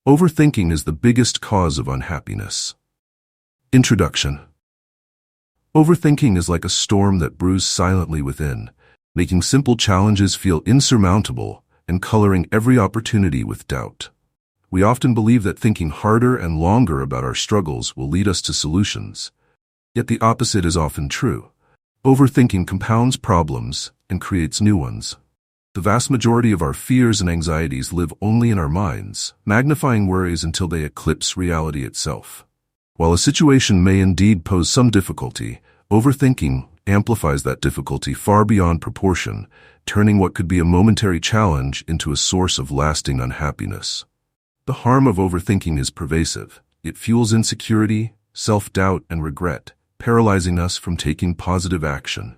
Overthinking is the biggest cause of unhappiness. Introduction. Overthinking is like a storm that brews silently within, making simple challenges feel insurmountable and coloring every opportunity with doubt. We often believe that thinking harder and longer about our struggles will lead us to solutions. Yet the opposite is often true. Overthinking compounds problems and creates new ones. The vast majority of our fears and anxieties live only in our minds, magnifying worries until they eclipse reality itself. While a situation may indeed pose some difficulty, overthinking amplifies that difficulty far beyond proportion, turning what could be a momentary challenge into a source of lasting unhappiness. The harm of overthinking is pervasive. It fuels insecurity, self-doubt, and regret, paralyzing us from taking positive action.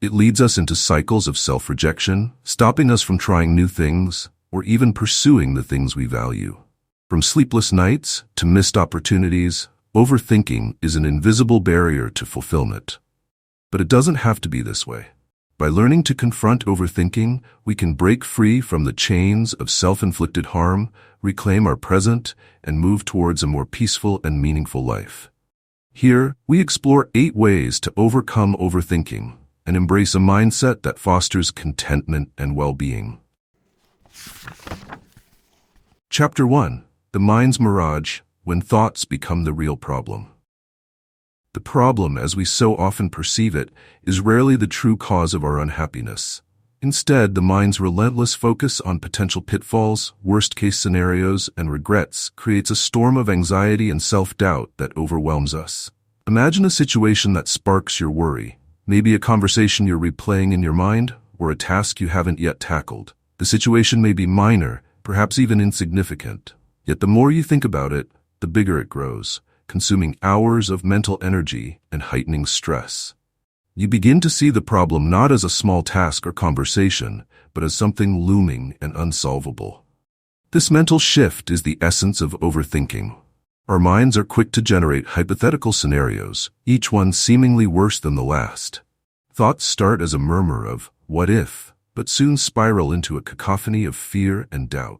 It leads us into cycles of self-rejection, stopping us from trying new things, or even pursuing the things we value. From sleepless nights to missed opportunities, overthinking is an invisible barrier to fulfillment. But it doesn't have to be this way. By learning to confront overthinking, we can break free from the chains of self-inflicted harm, reclaim our present, and move towards a more peaceful and meaningful life. Here, we explore 8 ways to overcome overthinking and embrace a mindset that fosters contentment and well-being. Chapter 1. The Mind's Mirage, When Thoughts Become the Real Problem. The problem, as we so often perceive it, is rarely the true cause of our unhappiness. Instead, the mind's relentless focus on potential pitfalls, worst-case scenarios, and regrets creates a storm of anxiety and self-doubt that overwhelms us. Imagine a situation that sparks your worry, maybe a conversation you're replaying in your mind, or a task you haven't yet tackled. The situation may be minor, perhaps even insignificant. Yet the more you think about it, the bigger it grows, consuming hours of mental energy and heightening stress. You begin to see the problem not as a small task or conversation, but as something looming and unsolvable. This mental shift is the essence of overthinking. Our minds are quick to generate hypothetical scenarios, each one seemingly worse than the last. Thoughts start as a murmur of, "what if?" but soon spiral into a cacophony of fear and doubt.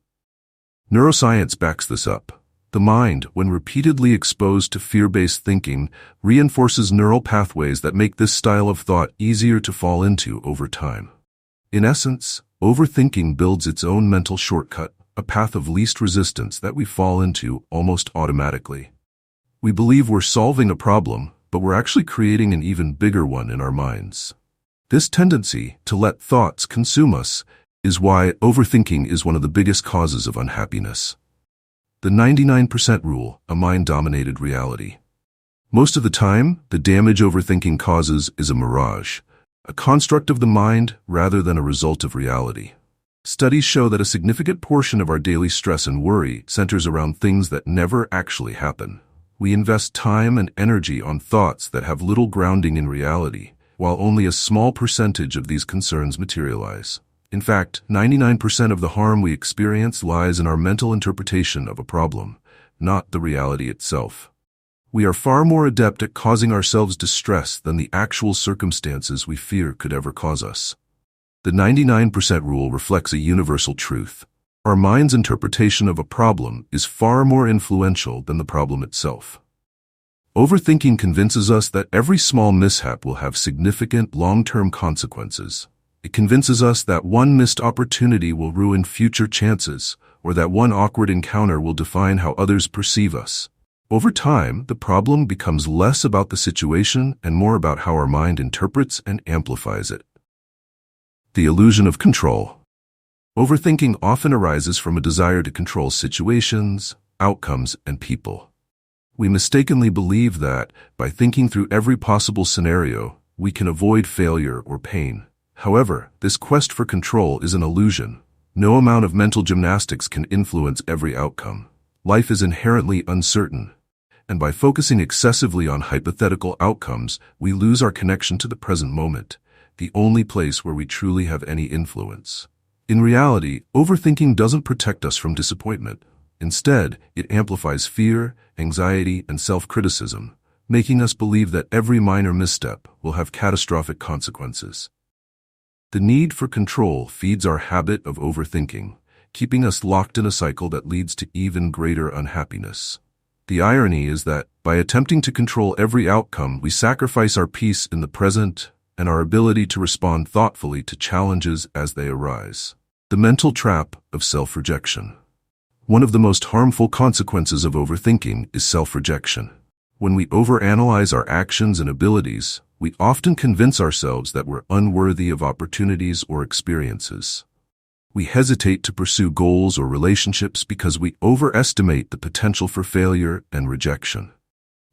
Neuroscience backs this up. The mind, when repeatedly exposed to fear-based thinking, reinforces neural pathways that make this style of thought easier to fall into over time. In essence, overthinking builds its own mental shortcut, a path of least resistance that we fall into almost automatically. We believe we're solving a problem, but we're actually creating an even bigger one in our minds. This tendency to let thoughts consume us is why overthinking is one of the biggest causes of unhappiness. The 99% rule, a mind-dominated reality. Most of the time, the damage overthinking causes is a mirage, a construct of the mind rather than a result of reality. Studies show that a significant portion of our daily stress and worry centers around things that never actually happen. We invest time and energy on thoughts that have little grounding in reality, while only a small percentage of these concerns materialize. In fact, 99% of the harm we experience lies in our mental interpretation of a problem, not the reality itself. We are far more adept at causing ourselves distress than the actual circumstances we fear could ever cause us. The 99% rule reflects a universal truth. Our mind's interpretation of a problem is far more influential than the problem itself. Overthinking convinces us that every small mishap will have significant long-term consequences. It convinces us that one missed opportunity will ruin future chances, or that one awkward encounter will define how others perceive us. Over time, the problem becomes less about the situation and more about how our mind interprets and amplifies it. The illusion of control. Overthinking often arises from a desire to control situations, outcomes, and people. We mistakenly believe that, by thinking through every possible scenario, we can avoid failure or pain. However, this quest for control is an illusion. No amount of mental gymnastics can influence every outcome. Life is inherently uncertain, and by focusing excessively on hypothetical outcomes, we lose our connection to the present moment, the only place where we truly have any influence. In reality, overthinking doesn't protect us from disappointment. Instead, it amplifies fear, anxiety, and self-criticism, making us believe that every minor misstep will have catastrophic consequences. The need for control feeds our habit of overthinking, keeping us locked in a cycle that leads to even greater unhappiness. The irony is that, by attempting to control every outcome, we sacrifice our peace in the present and our ability to respond thoughtfully to challenges as they arise. The mental trap of self-rejection. One of the most harmful consequences of overthinking is self-rejection. When we overanalyze our actions and abilities, we often convince ourselves that we're unworthy of opportunities or experiences. We hesitate to pursue goals or relationships because we overestimate the potential for failure and rejection.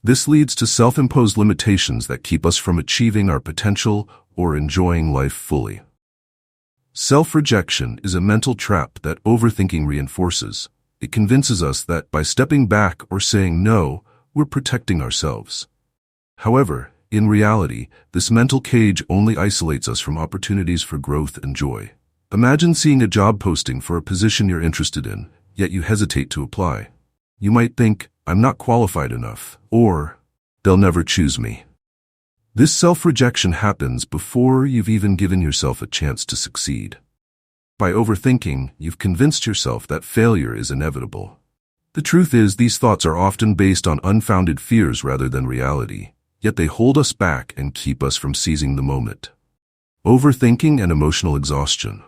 This leads to self-imposed limitations that keep us from achieving our potential or enjoying life fully. Self-rejection is a mental trap that overthinking reinforces. It convinces us that by stepping back or saying no, we're protecting ourselves. However, in reality, this mental cage only isolates us from opportunities for growth and joy. Imagine seeing a job posting for a position you're interested in, yet you hesitate to apply. You might think, I'm not qualified enough, or they'll never choose me. This self-rejection happens before you've even given yourself a chance to succeed. By overthinking, you've convinced yourself that failure is inevitable. The truth is, these thoughts are often based on unfounded fears rather than reality, yet they hold us back and keep us from seizing the moment. Overthinking and emotional exhaustion.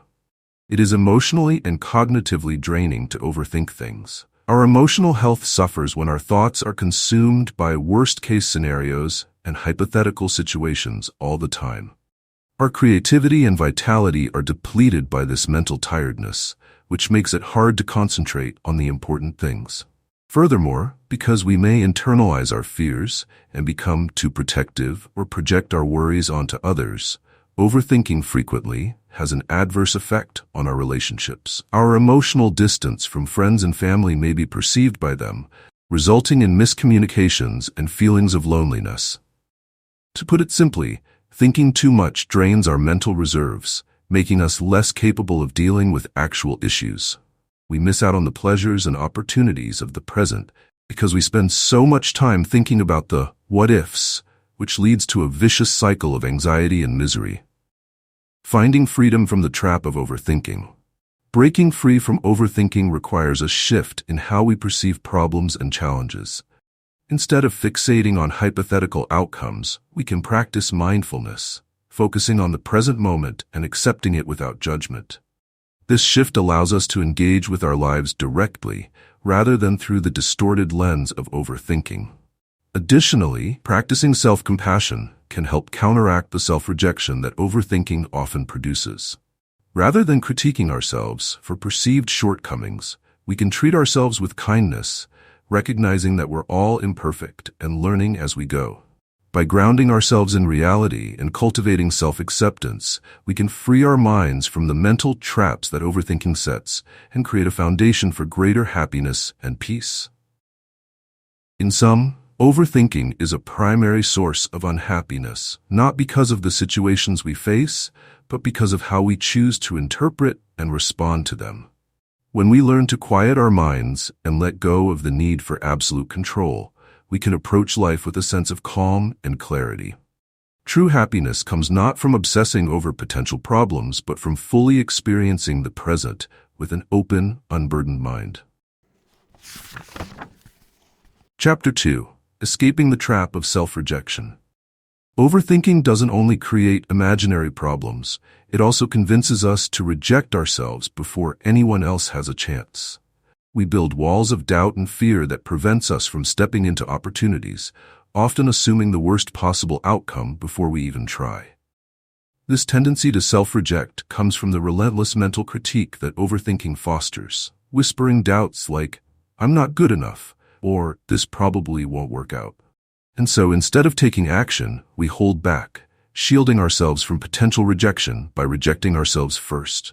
It is emotionally and cognitively draining to overthink things. Our emotional health suffers when our thoughts are consumed by worst-case scenarios and hypothetical situations all the time. Our creativity and vitality are depleted by this mental tiredness, which makes it hard to concentrate on the important things. Furthermore, because we may internalize our fears and become too protective or project our worries onto others, overthinking frequently has an adverse effect on our relationships. Our emotional distance from friends and family may be perceived by them, resulting in miscommunications and feelings of loneliness. To put it simply, thinking too much drains our mental reserves, making us less capable of dealing with actual issues. We miss out on the pleasures and opportunities of the present because we spend so much time thinking about the what-ifs, which leads to a vicious cycle of anxiety and misery. Finding freedom from the trap of overthinking. Breaking free from overthinking requires a shift in how we perceive problems and challenges. Instead of fixating on hypothetical outcomes, we can practice mindfulness, focusing on the present moment and accepting it without judgment. This shift allows us to engage with our lives directly, rather than through the distorted lens of overthinking. Additionally, practicing self-compassion can help counteract the self-rejection that overthinking often produces. Rather than critiquing ourselves for perceived shortcomings, we can treat ourselves with kindness, recognizing that we're all imperfect and learning as we go. By grounding ourselves in reality and cultivating self-acceptance, we can free our minds from the mental traps that overthinking sets and create a foundation for greater happiness and peace. In sum, overthinking is a primary source of unhappiness, not because of the situations we face, but because of how we choose to interpret and respond to them. When we learn to quiet our minds and let go of the need for absolute control, we can approach life with a sense of calm and clarity. True happiness comes not from obsessing over potential problems, but from fully experiencing the present with an open, unburdened mind. Chapter 2. Escaping the Trap of Self-Rejection. Overthinking doesn't only create imaginary problems, it also convinces us to reject ourselves before anyone else has a chance. We build walls of doubt and fear that prevents us from stepping into opportunities, often assuming the worst possible outcome before we even try. This tendency to self-reject comes from the relentless mental critique that overthinking fosters, whispering doubts like, "I'm not good enough," or "this probably won't work out." And so instead of taking action, we hold back, shielding ourselves from potential rejection by rejecting ourselves first.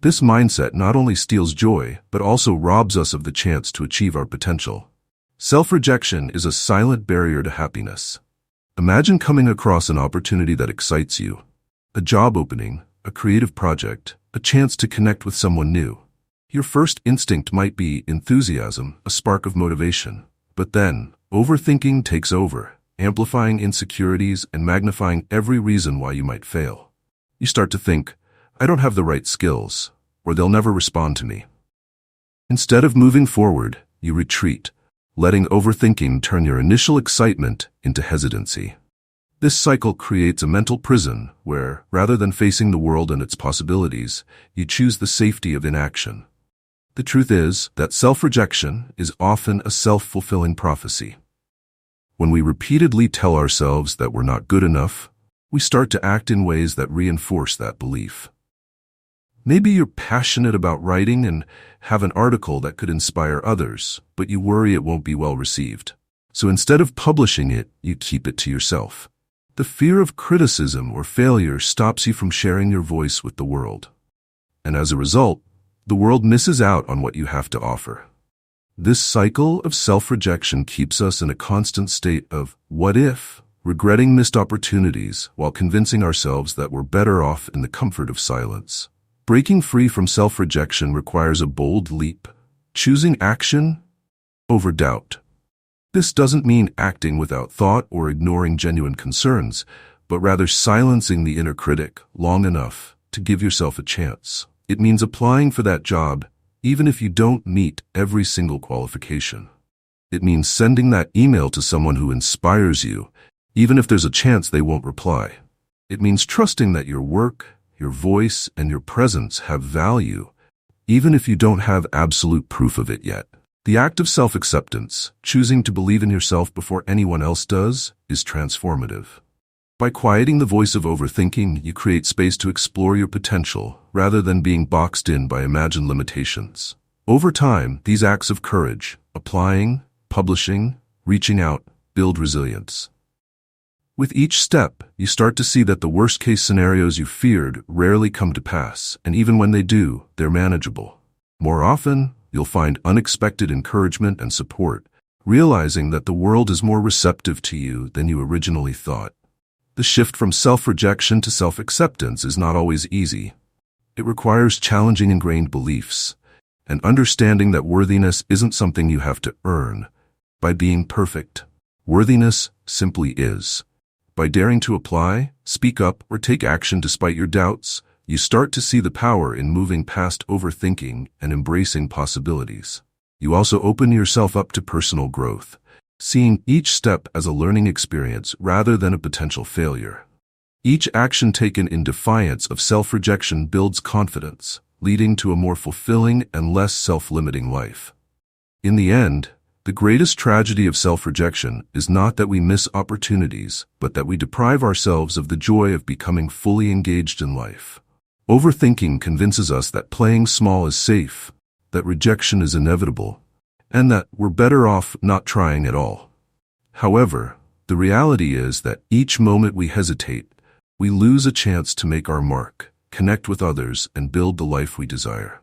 This mindset not only steals joy, but also robs us of the chance to achieve our potential. Self-rejection is a silent barrier to happiness. Imagine coming across an opportunity that excites you. A job opening, a creative project, a chance to connect with someone new. Your first instinct might be enthusiasm, a spark of motivation. But then, overthinking takes over, amplifying insecurities and magnifying every reason why you might fail. You start to think, "I don't have the right skills," or "they'll never respond to me." Instead of moving forward, you retreat, letting overthinking turn your initial excitement into hesitancy. This cycle creates a mental prison where, rather than facing the world and its possibilities, you choose the safety of inaction. The truth is that self-rejection is often a self-fulfilling prophecy. When we repeatedly tell ourselves that we're not good enough, we start to act in ways that reinforce that belief. Maybe you're passionate about writing and have an article that could inspire others, but you worry it won't be well received. So instead of publishing it, you keep it to yourself. The fear of criticism or failure stops you from sharing your voice with the world. And as a result, the world misses out on what you have to offer. This cycle of self-rejection keeps us in a constant state of what if, regretting missed opportunities while convincing ourselves that we're better off in the comfort of silence. Breaking free from self-rejection requires a bold leap, choosing action over doubt. This doesn't mean acting without thought or ignoring genuine concerns, but rather silencing the inner critic long enough to give yourself a chance. It means applying for that job, even if you don't meet every single qualification. It means sending that email to someone who inspires you, even if there's a chance they won't reply. It means trusting that your work, your voice, and your presence have value, even if you don't have absolute proof of it yet. The act of self-acceptance, choosing to believe in yourself before anyone else does, is transformative. By quieting the voice of overthinking, you create space to explore your potential rather than being boxed in by imagined limitations. Over time, these acts of courage, applying, publishing, reaching out, build resilience. With each step, you start to see that the worst-case scenarios you feared rarely come to pass, and even when they do, they're manageable. More often, you'll find unexpected encouragement and support, realizing that the world is more receptive to you than you originally thought. The shift from self-rejection to self-acceptance is not always easy. It requires challenging ingrained beliefs, and understanding that worthiness isn't something you have to earn by being perfect. Worthiness simply is. By daring to apply, speak up, or take action despite your doubts, you start to see the power in moving past overthinking and embracing possibilities. You also open yourself up to personal growth, seeing each step as a learning experience rather than a potential failure. Each action taken in defiance of self-rejection builds confidence, leading to a more fulfilling and less self-limiting life. In the end, the greatest tragedy of self-rejection is not that we miss opportunities, but that we deprive ourselves of the joy of becoming fully engaged in life. Overthinking convinces us that playing small is safe, that rejection is inevitable, and that we're better off not trying at all. However, the reality is that each moment we hesitate, we lose a chance to make our mark, connect with others, and build the life we desire.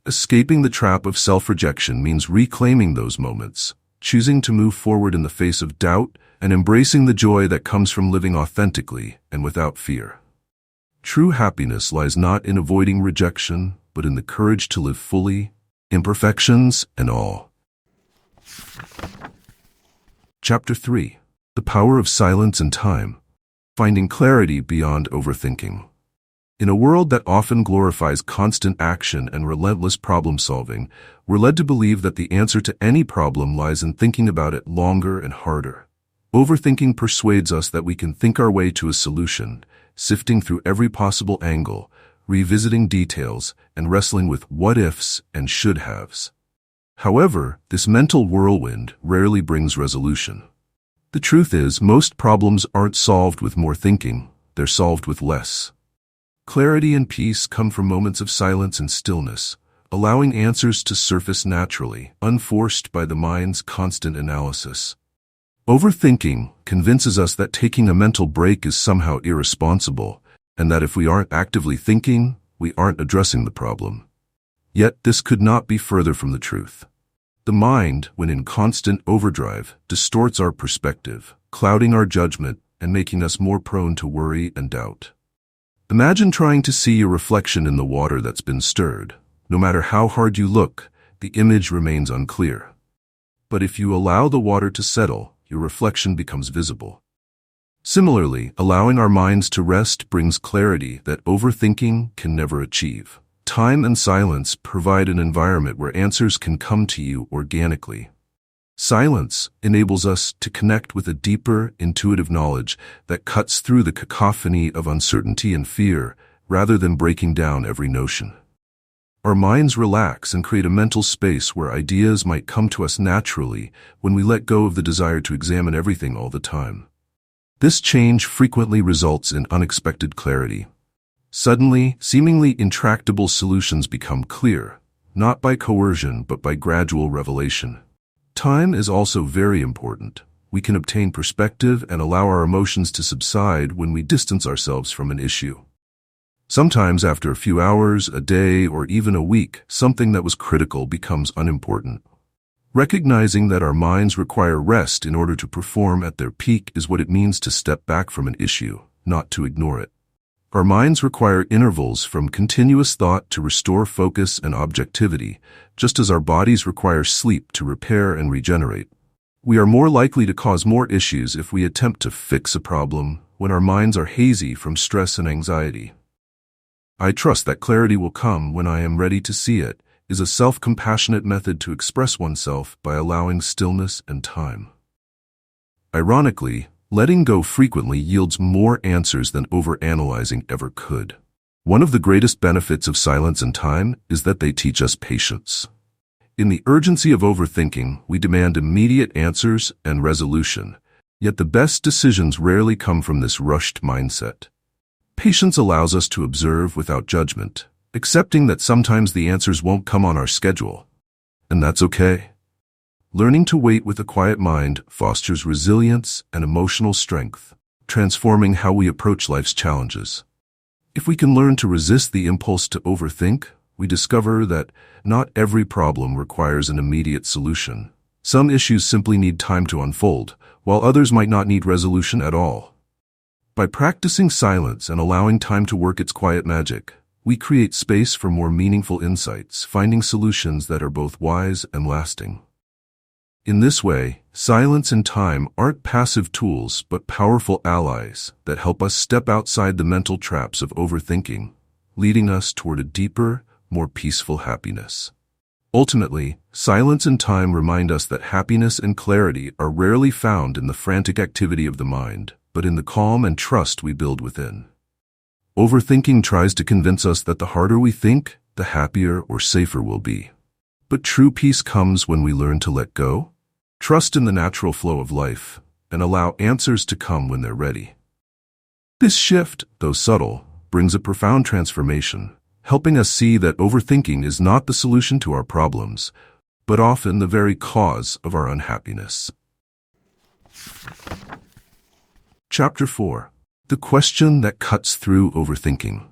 Escaping the trap of self-rejection means reclaiming those moments, choosing to move forward in the face of doubt, and embracing the joy that comes from living authentically and without fear. True happiness lies not in avoiding rejection, but in the courage to live fully, imperfections and all. Chapter 3. The Power of Silence and Time. Finding Clarity Beyond Overthinking. In a world that often glorifies constant action and relentless problem-solving, we're led to believe that the answer to any problem lies in thinking about it longer and harder. Overthinking persuades us that we can think our way to a solution, sifting through every possible angle, revisiting details, and wrestling with what-ifs and should-haves. However, this mental whirlwind rarely brings resolution. The truth is, most problems aren't solved with more thinking, they're solved with less. Clarity and peace come from moments of silence and stillness, allowing answers to surface naturally, unforced by the mind's constant analysis. Overthinking convinces us that taking a mental break is somehow irresponsible, and that if we aren't actively thinking, we aren't addressing the problem. Yet this could not be further from the truth. The mind, when in constant overdrive, distorts our perspective, clouding our judgment and making us more prone to worry and doubt. Imagine trying to see your reflection in the water that's been stirred. No matter how hard you look, the image remains unclear. But if you allow the water to settle, your reflection becomes visible. Similarly, allowing our minds to rest brings clarity that overthinking can never achieve. time and silence provide an environment where answers can come to you organically. Silence enables us to connect with a deeper, intuitive knowledge that cuts through the cacophony of uncertainty and fear rather than breaking down every notion. Our minds relax and create a mental space where ideas might come to us naturally when we let go of the desire to examine everything all the time. This change frequently results in unexpected clarity. Suddenly, seemingly intractable solutions become clear, not by coercion but by gradual revelation. Time is also very important. We can obtain perspective and allow our emotions to subside when we distance ourselves from an issue. Sometimes after a few hours, a day, or even a week, something that was critical becomes unimportant. Recognizing that our minds require rest in order to perform at their peak is what it means to step back from an issue, not to ignore it. Our minds require intervals from continuous thought to restore focus and objectivity, just as our bodies require sleep to repair and regenerate. We are more likely to cause more issues if we attempt to fix a problem when our minds are hazy from stress and anxiety. "I trust that clarity will come when I am ready to see it" is a self-compassionate method to express oneself by allowing stillness and time. Ironically, letting go frequently yields more answers than overanalyzing ever could. One of the greatest benefits of silence and time is that they teach us patience. In the urgency of overthinking, we demand immediate answers and resolution, yet the best decisions rarely come from this rushed mindset. Patience allows us to observe without judgment, accepting that sometimes the answers won't come on our schedule. And that's okay. Learning to wait with a quiet mind fosters resilience and emotional strength, transforming how we approach life's challenges. If we can learn to resist the impulse to overthink, we discover that not every problem requires an immediate solution. Some issues simply need time to unfold, while others might not need resolution at all. By practicing silence and allowing time to work its quiet magic, we create space for more meaningful insights, finding solutions that are both wise and lasting. In this way, silence and time aren't passive tools but powerful allies that help us step outside the mental traps of overthinking, leading us toward a deeper, more peaceful happiness. Ultimately, silence and time remind us that happiness and clarity are rarely found in the frantic activity of the mind, but in the calm and trust we build within. Overthinking tries to convince us that the harder we think, the happier or safer we'll be. But true peace comes when we learn to let go, trust in the natural flow of life, and allow answers to come when they're ready. This shift, though subtle, brings a profound transformation, helping us see that overthinking is not the solution to our problems, but often the very cause of our unhappiness. Chapter 4. The question that cuts through overthinking.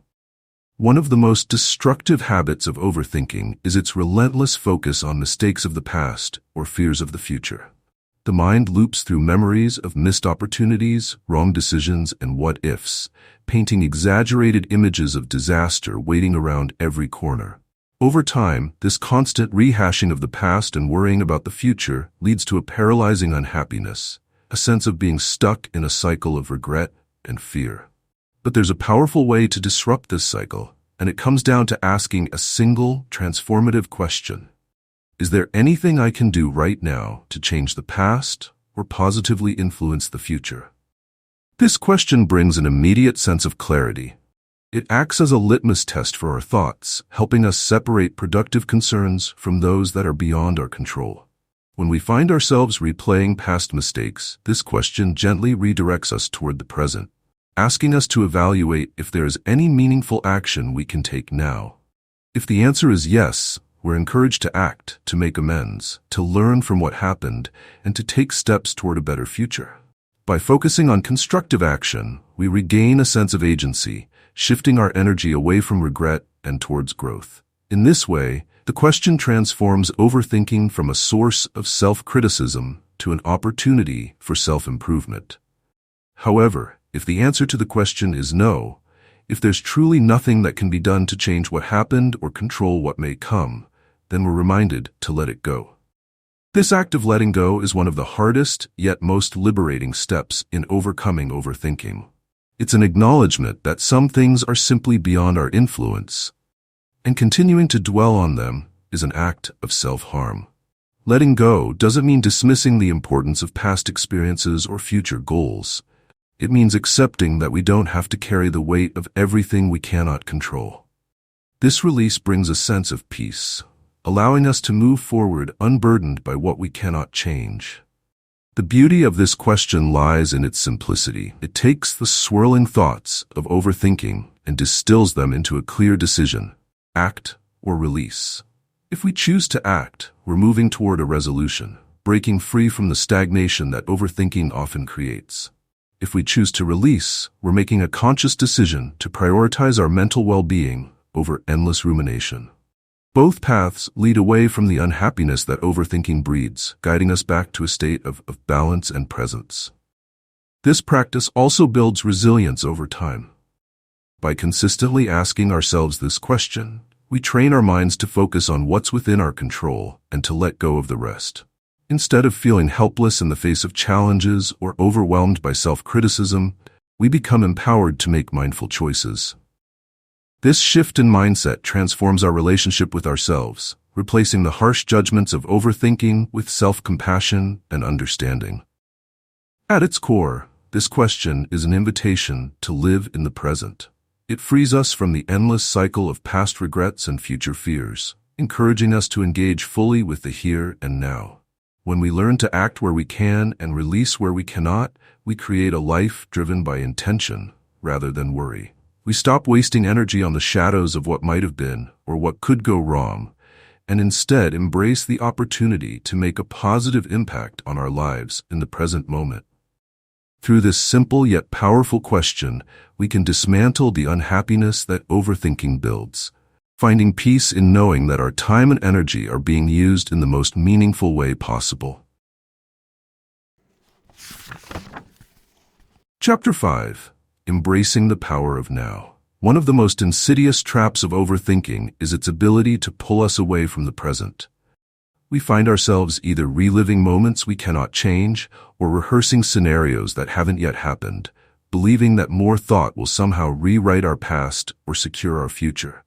One of the most destructive habits of overthinking is its relentless focus on mistakes of the past or fears of the future. The mind loops through memories of missed opportunities, wrong decisions, and what-ifs, painting exaggerated images of disaster waiting around every corner. Over time, this constant rehashing of the past and worrying about the future leads to a paralyzing unhappiness, a sense of being stuck in a cycle of regret and fear. But there's a powerful way to disrupt this cycle, and it comes down to asking a single, transformative question. Is there anything I can do right now to change the past or positively influence the future? This question brings an immediate sense of clarity. It acts as a litmus test for our thoughts, helping us separate productive concerns from those that are beyond our control. When we find ourselves replaying past mistakes, this question gently redirects us toward the present, asking us to evaluate if there is any meaningful action we can take now. If the answer is yes, we're encouraged to act, to make amends, to learn from what happened, and to take steps toward a better future. By focusing on constructive action, we regain a sense of agency, shifting our energy away from regret and towards growth. In this way, the question transforms overthinking from a source of self-criticism to an opportunity for self-improvement. However, if the answer to the question is no, if there's truly nothing that can be done to change what happened or control what may come, then we're reminded to let it go. This act of letting go is one of the hardest yet most liberating steps in overcoming overthinking. It's an acknowledgement that some things are simply beyond our influence, and continuing to dwell on them is an act of self-harm. Letting go doesn't mean dismissing the importance of past experiences or future goals. It means accepting that we don't have to carry the weight of everything we cannot control. This release brings a sense of peace, allowing us to move forward unburdened by what we cannot change. The beauty of this question lies in its simplicity. It takes the swirling thoughts of overthinking and distills them into a clear decision: act or release. If we choose to act, we're moving toward a resolution, breaking free from the stagnation that overthinking often creates. If we choose to release, we're making a conscious decision to prioritize our mental well-being over endless rumination. Both paths lead away from the unhappiness that overthinking breeds, guiding us back to a state of balance and presence. This practice also builds resilience over time. By consistently asking ourselves this question, we train our minds to focus on what's within our control and to let go of the rest. Instead of feeling helpless in the face of challenges or overwhelmed by self-criticism, we become empowered to make mindful choices. This shift in mindset transforms our relationship with ourselves, replacing the harsh judgments of overthinking with self-compassion and understanding. At its core, this question is an invitation to live in the present. It frees us from the endless cycle of past regrets and future fears, encouraging us to engage fully with the here and now. When we learn to act where we can and release where we cannot, we create a life driven by intention rather than worry. We stop wasting energy on the shadows of what might have been or what could go wrong, and instead embrace the opportunity to make a positive impact on our lives in the present moment. Through this simple yet powerful question, we can dismantle the unhappiness that overthinking builds, finding peace in knowing that our time and energy are being used in the most meaningful way possible. Chapter 5. Embracing the Power of Now. One of the most insidious traps of overthinking is its ability to pull us away from the present. We find ourselves either reliving moments we cannot change or rehearsing scenarios that haven't yet happened, believing that more thought will somehow rewrite our past or secure our future.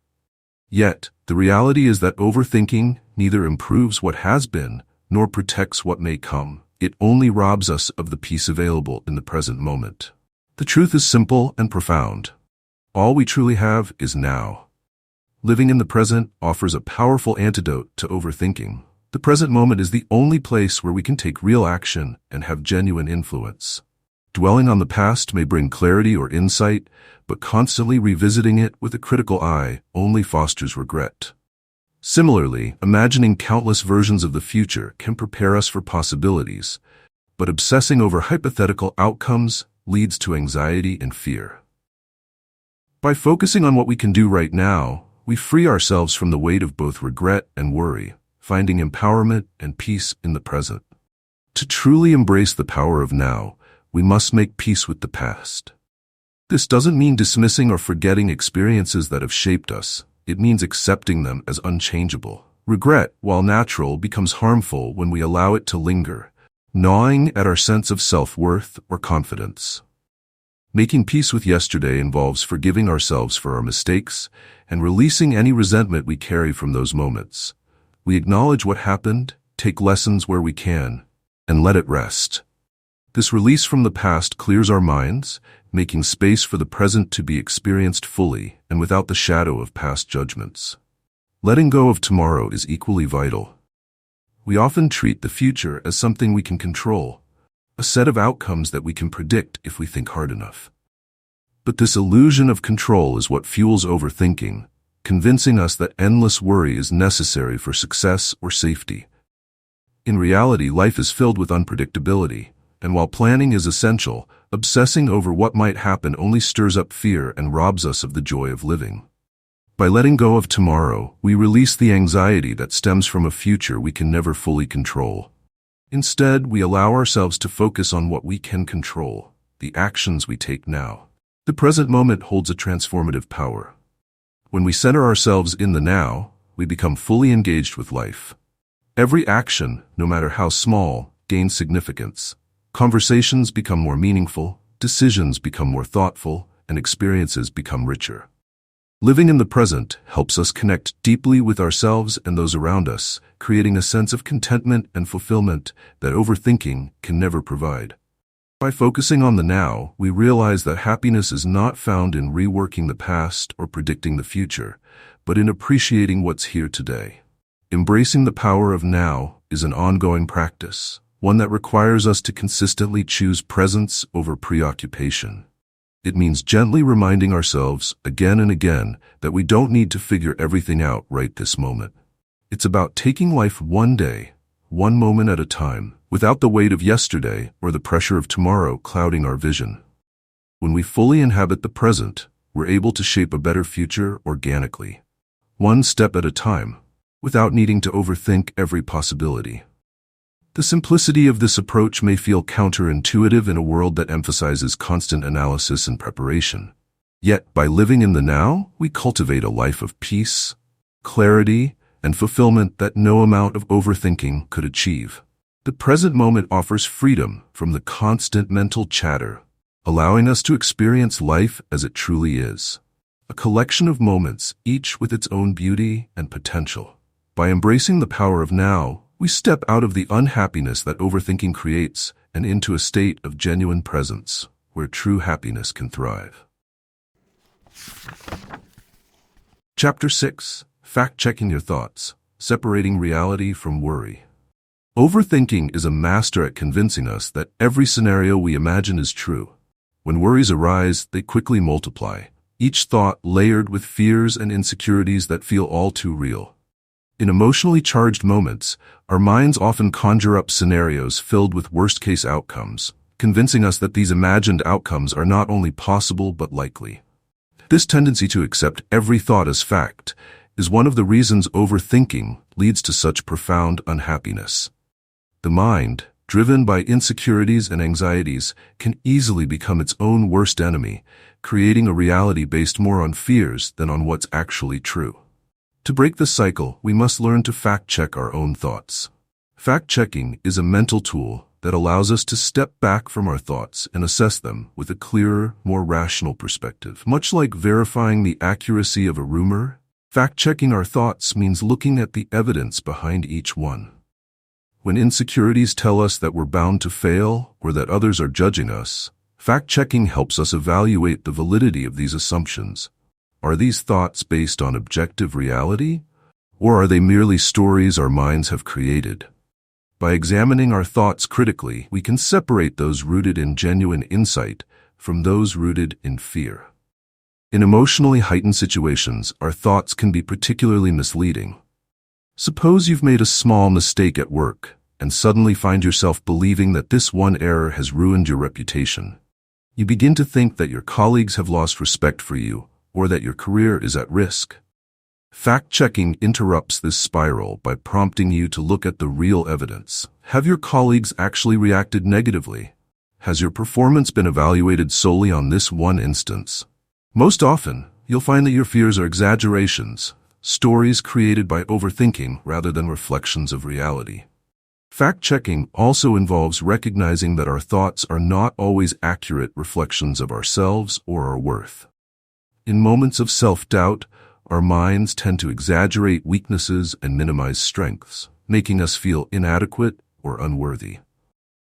Yet, the reality is that overthinking neither improves what has been nor protects what may come. It only robs us of the peace available in the present moment. The truth is simple and profound. All we truly have is now. Living in the present offers a powerful antidote to overthinking. The present moment is the only place where we can take real action and have genuine influence. Dwelling on the past may bring clarity or insight, but constantly revisiting it with a critical eye only fosters regret. Similarly, imagining countless versions of the future can prepare us for possibilities, but obsessing over hypothetical outcomes leads to anxiety and fear. By focusing on what we can do right now, we free ourselves from the weight of both regret and worry, finding empowerment and peace in the present. To truly embrace the power of now, we must make peace with the past. This doesn't mean dismissing or forgetting experiences that have shaped us. It means accepting them as unchangeable. Regret, while natural, becomes harmful when we allow it to linger, gnawing at our sense of self-worth or confidence. Making peace with yesterday involves forgiving ourselves for our mistakes and releasing any resentment we carry from those moments. We acknowledge what happened, take lessons where we can, and let it rest. This release from the past clears our minds, making space for the present to be experienced fully and without the shadow of past judgments. Letting go of tomorrow is equally vital. We often treat the future as something we can control, a set of outcomes that we can predict if we think hard enough. But this illusion of control is what fuels overthinking, convincing us that endless worry is necessary for success or safety. In reality, life is filled with unpredictability, and while planning is essential, obsessing over what might happen only stirs up fear and robs us of the joy of living. By letting go of tomorrow, we release the anxiety that stems from a future we can never fully control. Instead, we allow ourselves to focus on what we can control, the actions we take now. The present moment holds a transformative power. When we center ourselves in the now, we become fully engaged with life. Every action, no matter how small, gains significance. Conversations become more meaningful, decisions become more thoughtful, and experiences become richer. Living in the present helps us connect deeply with ourselves and those around us, creating a sense of contentment and fulfillment that overthinking can never provide. By focusing on the now, we realize that happiness is not found in reworking the past or predicting the future, but in appreciating what's here today. Embracing the power of now is an ongoing practice, one that requires us to consistently choose presence over preoccupation. It means gently reminding ourselves again and again that we don't need to figure everything out right this moment. It's about taking life one day, one moment at a time, without the weight of yesterday or the pressure of tomorrow clouding our vision. When we fully inhabit the present, we're able to shape a better future organically, one step at a time, without needing to overthink every possibility. The simplicity of this approach may feel counterintuitive in a world that emphasizes constant analysis and preparation. Yet, by living in the now, we cultivate a life of peace, clarity, and fulfillment that no amount of overthinking could achieve. The present moment offers freedom from the constant mental chatter, allowing us to experience life as it truly is. A collection of moments, each with its own beauty and potential. By embracing the power of now, we step out of the unhappiness that overthinking creates and into a state of genuine presence, where true happiness can thrive. Chapter 6. Fact-checking your thoughts, separating reality from worry. Overthinking is a master at convincing us that every scenario we imagine is true. When worries arise, they quickly multiply, each thought layered with fears and insecurities that feel all too real. In emotionally charged moments, our minds often conjure up scenarios filled with worst-case outcomes, convincing us that these imagined outcomes are not only possible but likely. This tendency to accept every thought as fact is one of the reasons overthinking leads to such profound unhappiness. The mind, driven by insecurities and anxieties, can easily become its own worst enemy, creating a reality based more on fears than on what's actually true. To break this cycle, we must learn to fact-check our own thoughts. Fact-checking is a mental tool that allows us to step back from our thoughts and assess them with a clearer, more rational perspective. Much like verifying the accuracy of a rumor, fact-checking our thoughts means looking at the evidence behind each one. When insecurities tell us that we're bound to fail or that others are judging us, fact-checking helps us evaluate the validity of these assumptions. Are these thoughts based on objective reality, or are they merely stories our minds have created? By examining our thoughts critically, we can separate those rooted in genuine insight from those rooted in fear. In emotionally heightened situations, our thoughts can be particularly misleading. Suppose you've made a small mistake at work and suddenly find yourself believing that this one error has ruined your reputation. You begin to think that your colleagues have lost respect for you, or that your career is at risk. Fact-checking interrupts this spiral by prompting you to look at the real evidence. Have your colleagues actually reacted negatively? Has your performance been evaluated solely on this one instance? Most often, you'll find that your fears are exaggerations, stories created by overthinking rather than reflections of reality. Fact-checking also involves recognizing that our thoughts are not always accurate reflections of ourselves or our worth. In moments of self-doubt, our minds tend to exaggerate weaknesses and minimize strengths, making us feel inadequate or unworthy.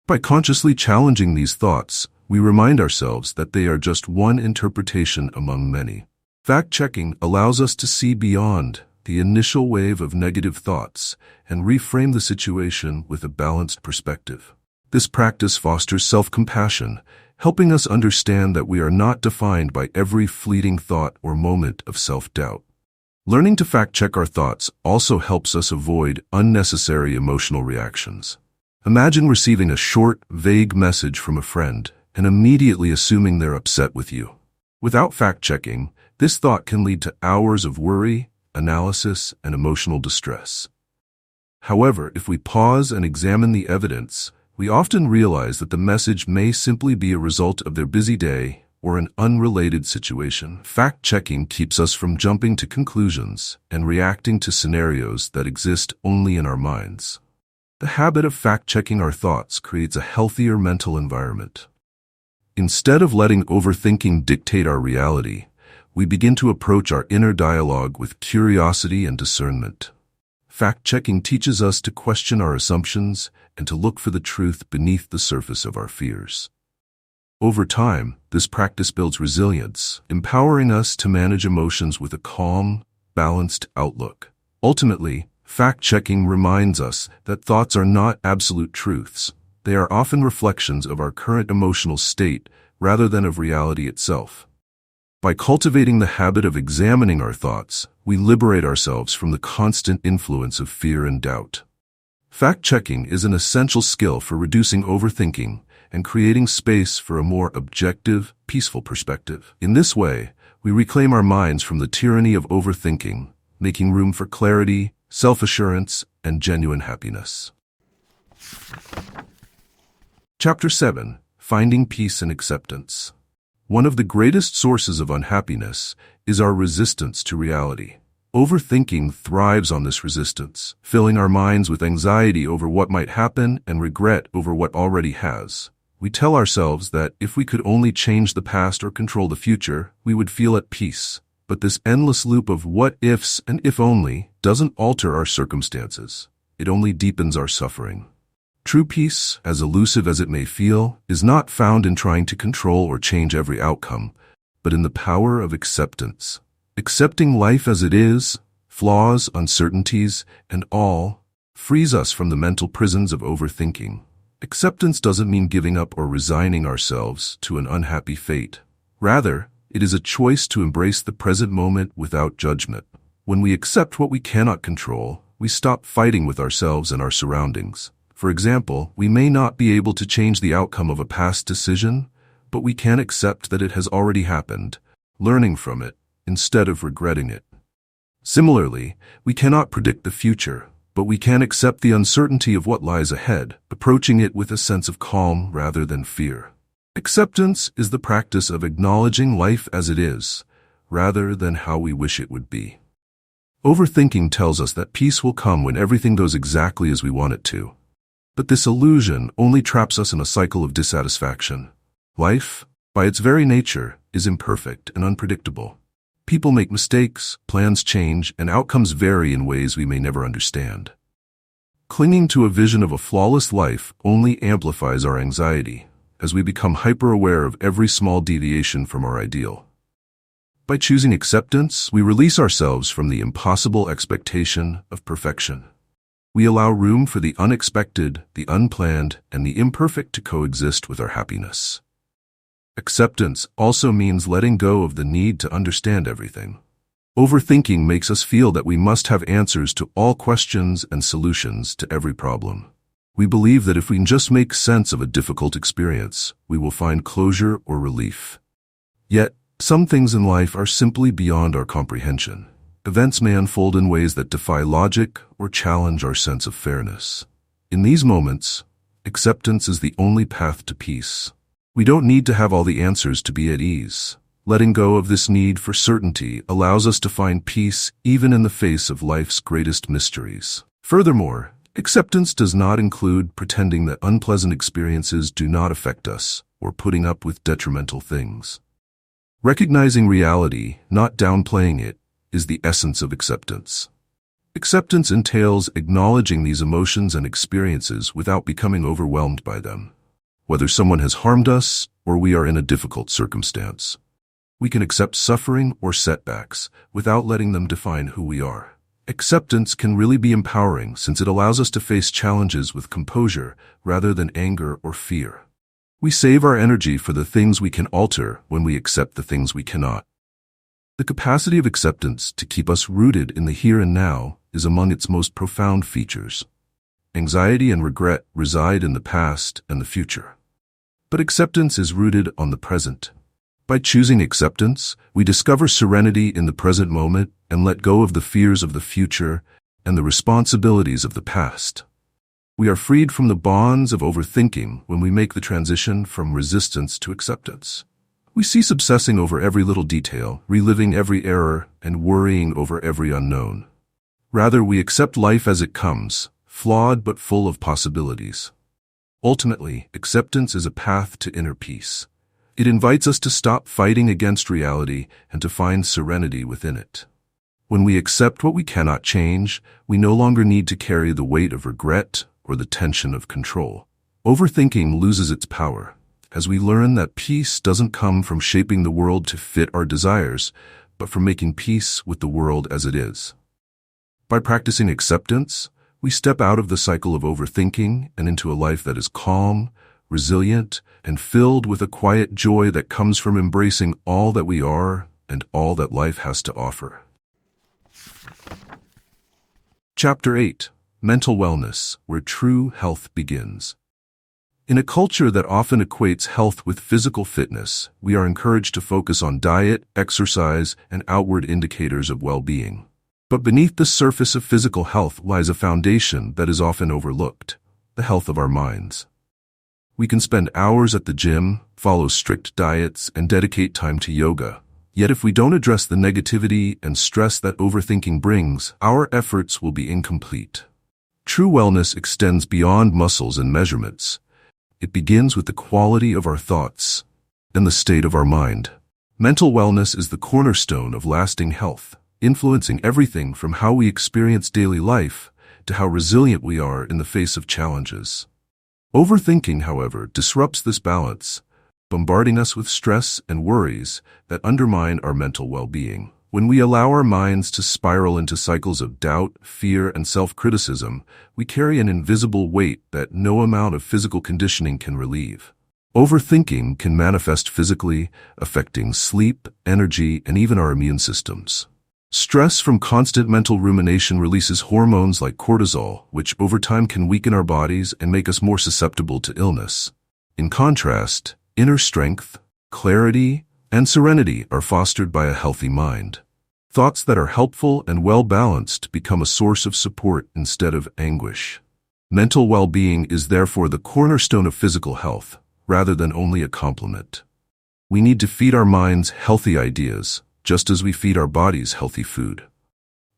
By consciously challenging these thoughts, we remind ourselves that they are just one interpretation among many. Fact-checking allows us to see beyond the initial wave of negative thoughts and reframe the situation with a balanced perspective. This practice fosters self-compassion, helping us understand that we are not defined by every fleeting thought or moment of self-doubt. Learning to fact-check our thoughts also helps us avoid unnecessary emotional reactions. Imagine receiving a short, vague message from a friend and immediately assuming they're upset with you. Without fact-checking, this thought can lead to hours of worry, analysis, and emotional distress. However, if we pause and examine the evidence, we often realize that the message may simply be a result of their busy day or an unrelated situation. Fact-checking keeps us from jumping to conclusions and reacting to scenarios that exist only in our minds. The habit of fact-checking our thoughts creates a healthier mental environment. Instead of letting overthinking dictate our reality, we begin to approach our inner dialogue with curiosity and discernment. Fact-checking teaches us to question our assumptions and to look for the truth beneath the surface of our fears. Over time, this practice builds resilience, empowering us to manage emotions with a calm, balanced outlook. Ultimately, fact-checking reminds us that thoughts are not absolute truths. They are often reflections of our current emotional state rather than of reality itself. By cultivating the habit of examining our thoughts, we liberate ourselves from the constant influence of fear and doubt. Fact-checking is an essential skill for reducing overthinking and creating space for a more objective, peaceful perspective. In this way, we reclaim our minds from the tyranny of overthinking, making room for clarity, self-assurance, and genuine happiness. Chapter 7. Finding Peace and Acceptance. One of the greatest sources of unhappiness is our resistance to reality. Overthinking thrives on this resistance, filling our minds with anxiety over what might happen and regret over what already has. We tell ourselves that if we could only change the past or control the future, we would feel at peace. But this endless loop of what-ifs and if-only doesn't alter our circumstances. It only deepens our suffering. True peace, as elusive as it may feel, is not found in trying to control or change every outcome, but in the power of acceptance. Accepting life as it is, flaws, uncertainties, and all, frees us from the mental prisons of overthinking. Acceptance doesn't mean giving up or resigning ourselves to an unhappy fate. Rather, it is a choice to embrace the present moment without judgment. When we accept what we cannot control, we stop fighting with ourselves and our surroundings. For example, we may not be able to change the outcome of a past decision, but we can accept that it has already happened, learning from it instead of regretting it. Similarly, we cannot predict the future, but we can accept the uncertainty of what lies ahead, approaching it with a sense of calm rather than fear. Acceptance is the practice of acknowledging life as it is, rather than how we wish it would be. Overthinking tells us that peace will come when everything goes exactly as we want it to. But this illusion only traps us in a cycle of dissatisfaction. Life, by its very nature, is imperfect and unpredictable. People make mistakes, plans change, and outcomes vary in ways we may never understand. Clinging to a vision of a flawless life only amplifies our anxiety, as we become hyper-aware of every small deviation from our ideal. By choosing acceptance, we release ourselves from the impossible expectation of perfection. We allow room for the unexpected, the unplanned, and the imperfect to coexist with our happiness. Acceptance also means letting go of the need to understand everything. Overthinking makes us feel that we must have answers to all questions and solutions to every problem. We believe that if we can just make sense of a difficult experience, we will find closure or relief. Yet, some things in life are simply beyond our comprehension. Events may unfold in ways that defy logic or challenge our sense of fairness. In these moments, acceptance is the only path to peace. We don't need to have all the answers to be at ease. Letting go of this need for certainty allows us to find peace even in the face of life's greatest mysteries. Furthermore, acceptance does not include pretending that unpleasant experiences do not affect us or putting up with detrimental things. Recognizing reality, not downplaying it, is the essence of acceptance. Acceptance entails acknowledging these emotions and experiences without becoming overwhelmed by them. Whether someone has harmed us or we are in a difficult circumstance, we can accept suffering or setbacks without letting them define who we are. Acceptance can really be empowering since it allows us to face challenges with composure rather than anger or fear. We save our energy for the things we can alter when we accept the things we cannot. The capacity of acceptance to keep us rooted in the here and now is among its most profound features. Anxiety and regret reside in the past and the future. But acceptance is rooted on the present. By choosing acceptance, we discover serenity in the present moment and let go of the fears of the future and the responsibilities of the past. We are freed from the bonds of overthinking when we make the transition from resistance to acceptance. We cease obsessing over every little detail, reliving every error, and worrying over every unknown. Rather, we accept life as it comes, flawed but full of possibilities. Ultimately, acceptance is a path to inner peace. It invites us to stop fighting against reality and to find serenity within it. When we accept what we cannot change, we no longer need to carry the weight of regret or the tension of control. Overthinking loses its power, as we learn that peace doesn't come from shaping the world to fit our desires, but from making peace with the world as it is. By practicing acceptance, we step out of the cycle of overthinking and into a life that is calm, resilient, and filled with a quiet joy that comes from embracing all that we are and all that life has to offer. Chapter 8: Mental Wellness, Where True Health Begins. In a culture that often equates health with physical fitness, we are encouraged to focus on diet, exercise, and outward indicators of well-being. But beneath the surface of physical health lies a foundation that is often overlooked: the health of our minds. We can spend hours at the gym, follow strict diets, and dedicate time to yoga. Yet if we don't address the negativity and stress that overthinking brings, our efforts will be incomplete. True wellness extends beyond muscles and measurements. It begins with the quality of our thoughts and the state of our mind. Mental wellness is the cornerstone of lasting health, influencing everything from how we experience daily life to how resilient we are in the face of challenges. Overthinking, however, disrupts this balance, bombarding us with stress and worries that undermine our mental well-being. When we allow our minds to spiral into cycles of doubt, fear, and self-criticism, we carry an invisible weight that no amount of physical conditioning can relieve. Overthinking can manifest physically, affecting sleep, energy, and even our immune systems. Stress from constant mental rumination releases hormones like cortisol, which over time can weaken our bodies and make us more susceptible to illness. In contrast, inner strength, clarity, and serenity are fostered by a healthy mind. Thoughts that are helpful and well-balanced become a source of support instead of anguish. Mental well-being is therefore the cornerstone of physical health, rather than only a complement. We need to feed our minds healthy ideas, just as we feed our bodies healthy food.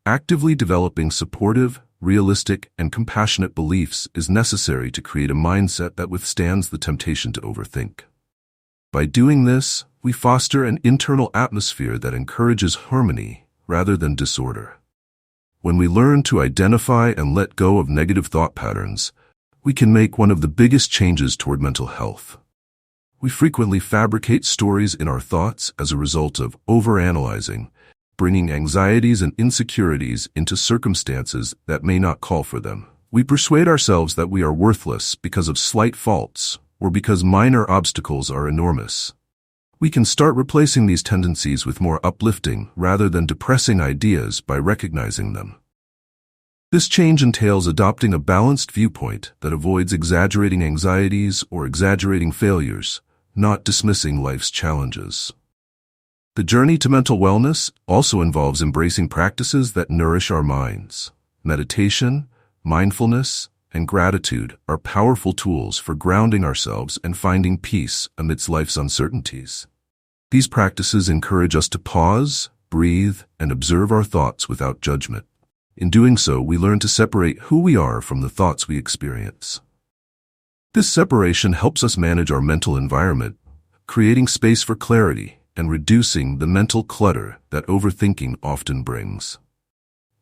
Actively developing supportive, realistic, and compassionate beliefs is necessary to create a mindset that withstands the temptation to overthink. By doing this, we foster an internal atmosphere that encourages harmony rather than disorder. When we learn to identify and let go of negative thought patterns, we can make one of the biggest changes toward mental health. We frequently fabricate stories in our thoughts as a result of overanalyzing, bringing anxieties and insecurities into circumstances that may not call for them. We persuade ourselves that we are worthless because of slight faults or because minor obstacles are enormous. We can start replacing these tendencies with more uplifting rather than depressing ideas by recognizing them. This change entails adopting a balanced viewpoint that avoids exaggerating anxieties or exaggerating failures, not dismissing life's challenges. The journey to mental wellness also involves embracing practices that nourish our minds. Meditation, mindfulness, and gratitude are powerful tools for grounding ourselves and finding peace amidst life's uncertainties. These practices encourage us to pause, breathe, and observe our thoughts without judgment. In doing so, we learn to separate who we are from the thoughts we experience. This separation helps us manage our mental environment, creating space for clarity and reducing the mental clutter that overthinking often brings.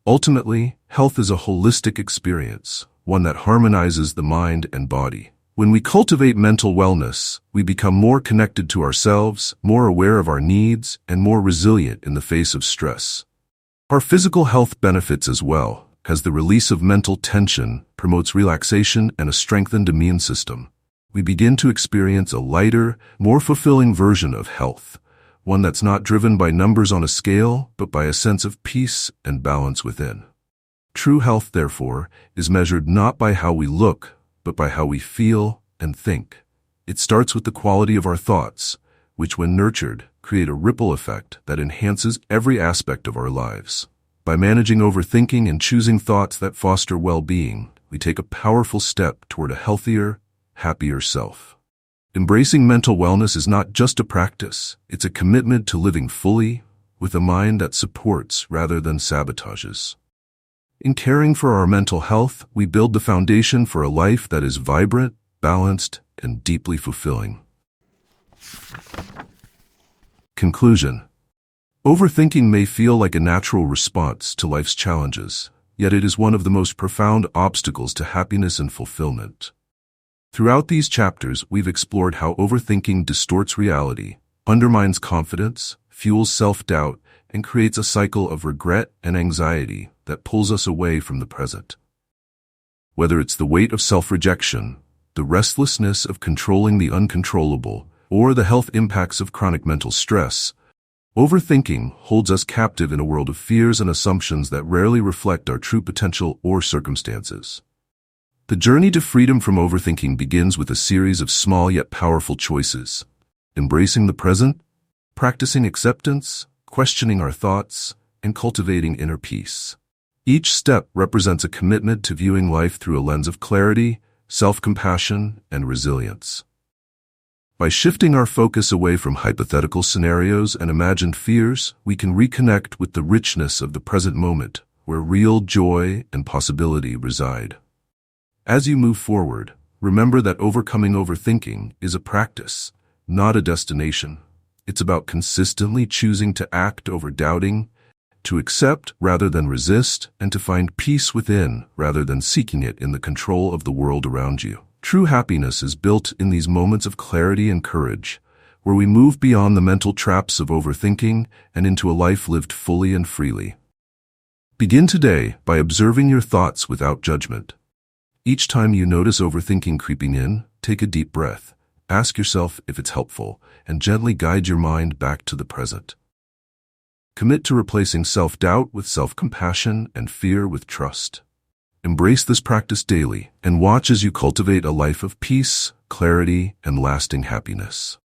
Ultimately, health is a holistic experience, one that harmonizes the mind and body. When we cultivate mental wellness, we become more connected to ourselves, more aware of our needs, and more resilient in the face of stress. Our physical health benefits as well, as the release of mental tension promotes relaxation and a strengthened immune system. We begin to experience a lighter, more fulfilling version of health, one that's not driven by numbers on a scale, but by a sense of peace and balance within. True health, therefore, is measured not by how we look, but by how we feel and think. It starts with the quality of our thoughts, which, when nurtured, create a ripple effect that enhances every aspect of our lives. By managing overthinking and choosing thoughts that foster well-being, we take a powerful step toward a healthier, happier self. Embracing mental wellness is not just a practice, it's a commitment to living fully, with a mind that supports rather than sabotages. In caring for our mental health, we build the foundation for a life that is vibrant, balanced, and deeply fulfilling. Conclusion. Overthinking may feel like a natural response to life's challenges, yet it is one of the most profound obstacles to happiness and fulfillment. Throughout these chapters, we've explored how overthinking distorts reality, undermines confidence, fuels self-doubt, and creates a cycle of regret and anxiety that pulls us away from the present. Whether it's the weight of self-rejection, the restlessness of controlling the uncontrollable, or the health impacts of chronic mental stress, overthinking holds us captive in a world of fears and assumptions that rarely reflect our true potential or circumstances. The journey to freedom from overthinking begins with a series of small yet powerful choices: embracing the present, practicing acceptance, questioning our thoughts, and cultivating inner peace. Each step represents a commitment to viewing life through a lens of clarity, self-compassion, and resilience. By shifting our focus away from hypothetical scenarios and imagined fears, we can reconnect with the richness of the present moment, where real joy and possibility reside. As you move forward, remember that overcoming overthinking is a practice, not a destination. It's about consistently choosing to act over doubting, to accept rather than resist, and to find peace within rather than seeking it in the control of the world around you. True happiness is built in these moments of clarity and courage, where we move beyond the mental traps of overthinking and into a life lived fully and freely. Begin today by observing your thoughts without judgment. Each time you notice overthinking creeping in, take a deep breath, ask yourself if it's helpful, and gently guide your mind back to the present. Commit to replacing self-doubt with self-compassion and fear with trust. Embrace this practice daily and watch as you cultivate a life of peace, clarity, and lasting happiness.